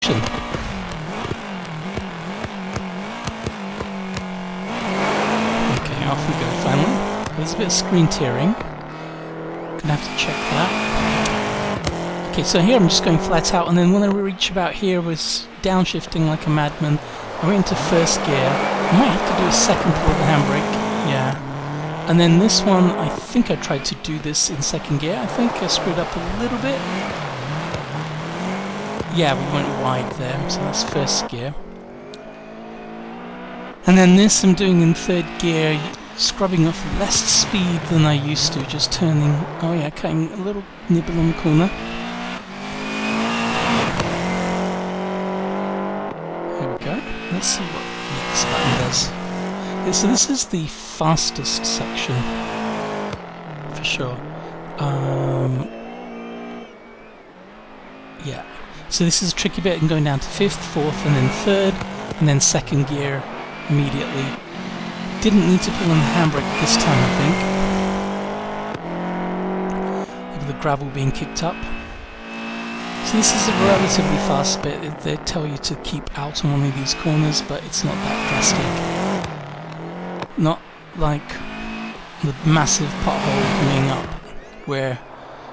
section. Okay, off we go finally. There's a bit of screen tearing. Gonna have to check that. Okay, so here I'm just going flat out, and then when I reach about here, I was downshifting like a madman. I went into first gear. I might have to do a second pull of the handbrake. Yeah. And then this one, I think I tried to do this in second gear. I think I screwed up a little bit. Yeah, we went wide there, so that's first gear. And then this I'm doing in third gear, scrubbing off less speed than I used to, just turning, oh yeah, cutting a little nibble on the corner. Here we go. Let's see what the X button does. Yeah, so this is the fastest section, for sure. Yeah. So this is a tricky bit, and going down to fifth, fourth, and then third, and then second gear immediately. Didn't need to pull on the handbrake this time, I think. Look at the gravel being kicked up. So this is a relatively fast bit. They tell you to keep out on one of these corners, but it's not that drastic. Not like the massive pothole coming up, where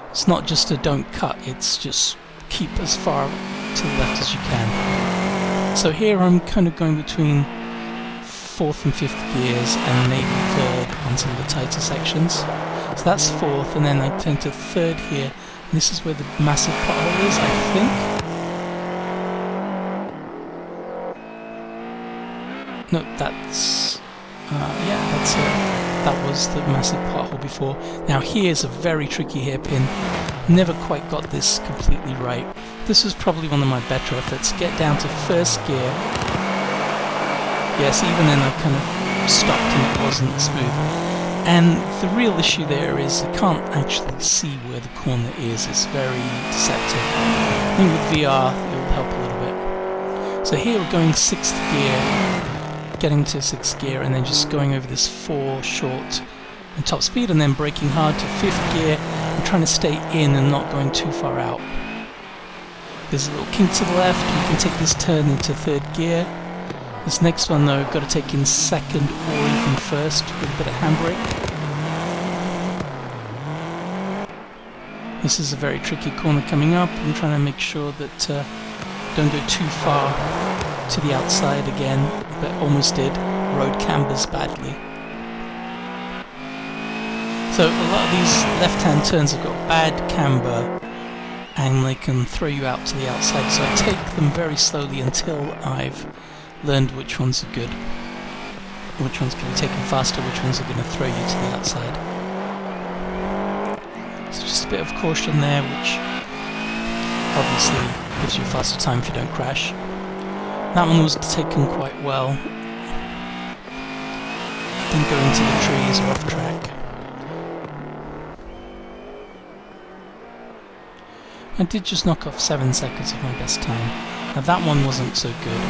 it's not just a don't cut, it's just keep as far to the left as you can. So here I'm kind of going between fourth and fifth gears and maybe third on some of the tighter sections. So that's fourth, and then I turn to third here, and this is where the massive pothole is, I think. No, that's... yeah, that's it. That was the massive pothole before. Now here's a very tricky hairpin. Never quite got this completely right. This was probably one of my better efforts. Get down to first gear. Yes, even then I kind of stopped and it wasn't smooth. And the real issue there is I can't actually see where the corner is. It's very deceptive. I think with VR it will help a little bit. So here we're going sixth gear, getting to sixth gear, and then just going over this 4 short and top speed, and then braking hard to fifth gear and trying to stay in and not going too far out. There's a little kink to the left. We can take this turn into third gear. This next one though, got to take in second or even first with a bit of handbrake. This is a very tricky corner coming up. I'm trying to make sure that don't go too far to the outside again, but almost did. Road cambers badly. So a lot of these left-hand turns have got bad camber, and they can throw you out to the outside. So I take them very slowly until I've learned which ones are good, which ones can be taken faster, which ones are going to throw you to the outside. So just a bit of caution there, which obviously gives you a faster time if you don't crash. That one was taken quite well. Didn't go into the trees or off track. I did just knock off 7 seconds of my best time. Now that one wasn't so good.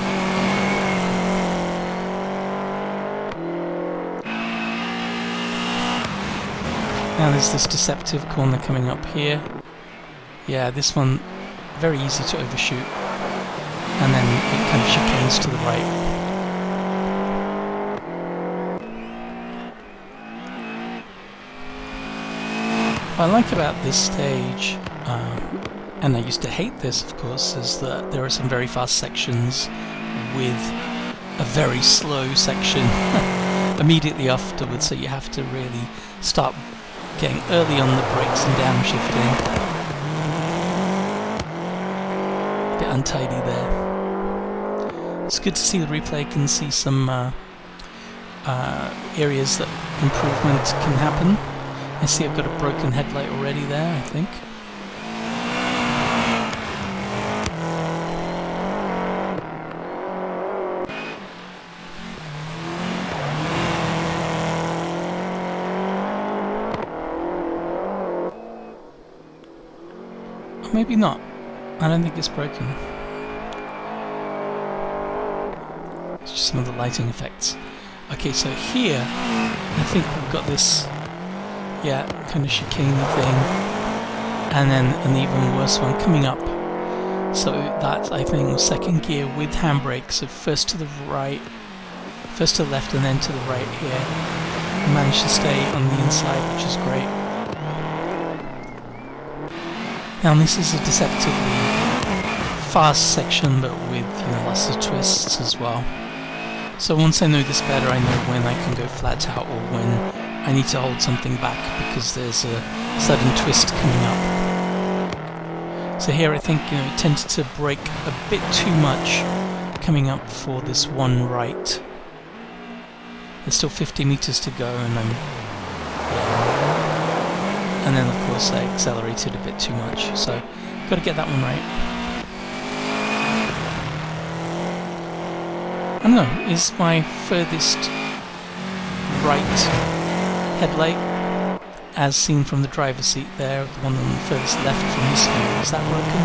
Now there's this deceptive corner coming up here. Yeah, this one, very easy to overshoot. And then it kind of chicanes to the right. What I like about this stage, and I used to hate this of course, is that there are some very fast sections with a very slow section immediately afterwards, so you have to really start getting early on the brakes and downshifting. A bit untidy there. It's good to see the replay. You can see some areas that improvement can happen. I see I've got a broken headlight already there, I think. Or maybe not. I don't think it's broken. It's just some of the lighting effects. Okay, so here, I think we've got this, kind of chicane thing, and then an even worse one coming up. So that, I think, was second gear with handbrake, so first to the right, first to the left and then to the right here. I managed to stay on the inside, which is great. Now this is a deceptively fast section, but with, you know, lots of twists as well. So once I know this better, I know when I can go flat out or when I need to hold something back because there's a sudden twist coming up. So here I think, you know, it tended to brake a bit too much coming up for this one right. There's still 50 meters to go, and then of course I accelerated a bit too much, so got to get that one right. I don't know, is my furthest right headlight, as seen from the driver's seat there, the one on the furthest left from this view, is that broken?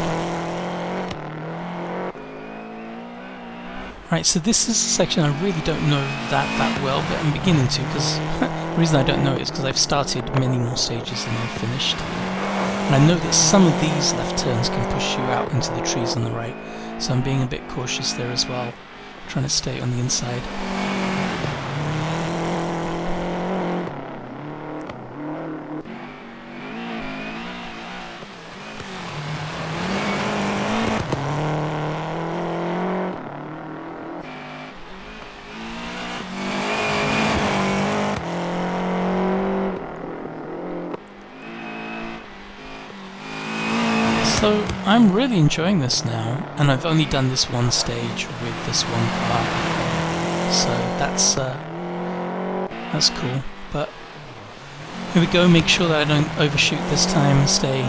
Right, so this is a section I really don't know that well, but I'm beginning to, because the reason I don't know it is because I've started many more stages than I've finished. And I know that some of these left turns can push you out into the trees on the right, so I'm being a bit cautious there as well, trying to stay on the inside. So I'm really enjoying this now, and I've only done this one stage with this one car, so that's cool. But here we go. Make sure that I don't overshoot this time. Stay.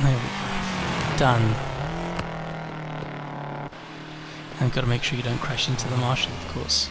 There we go. Done. And got to make sure you don't crash into the marshal, of course.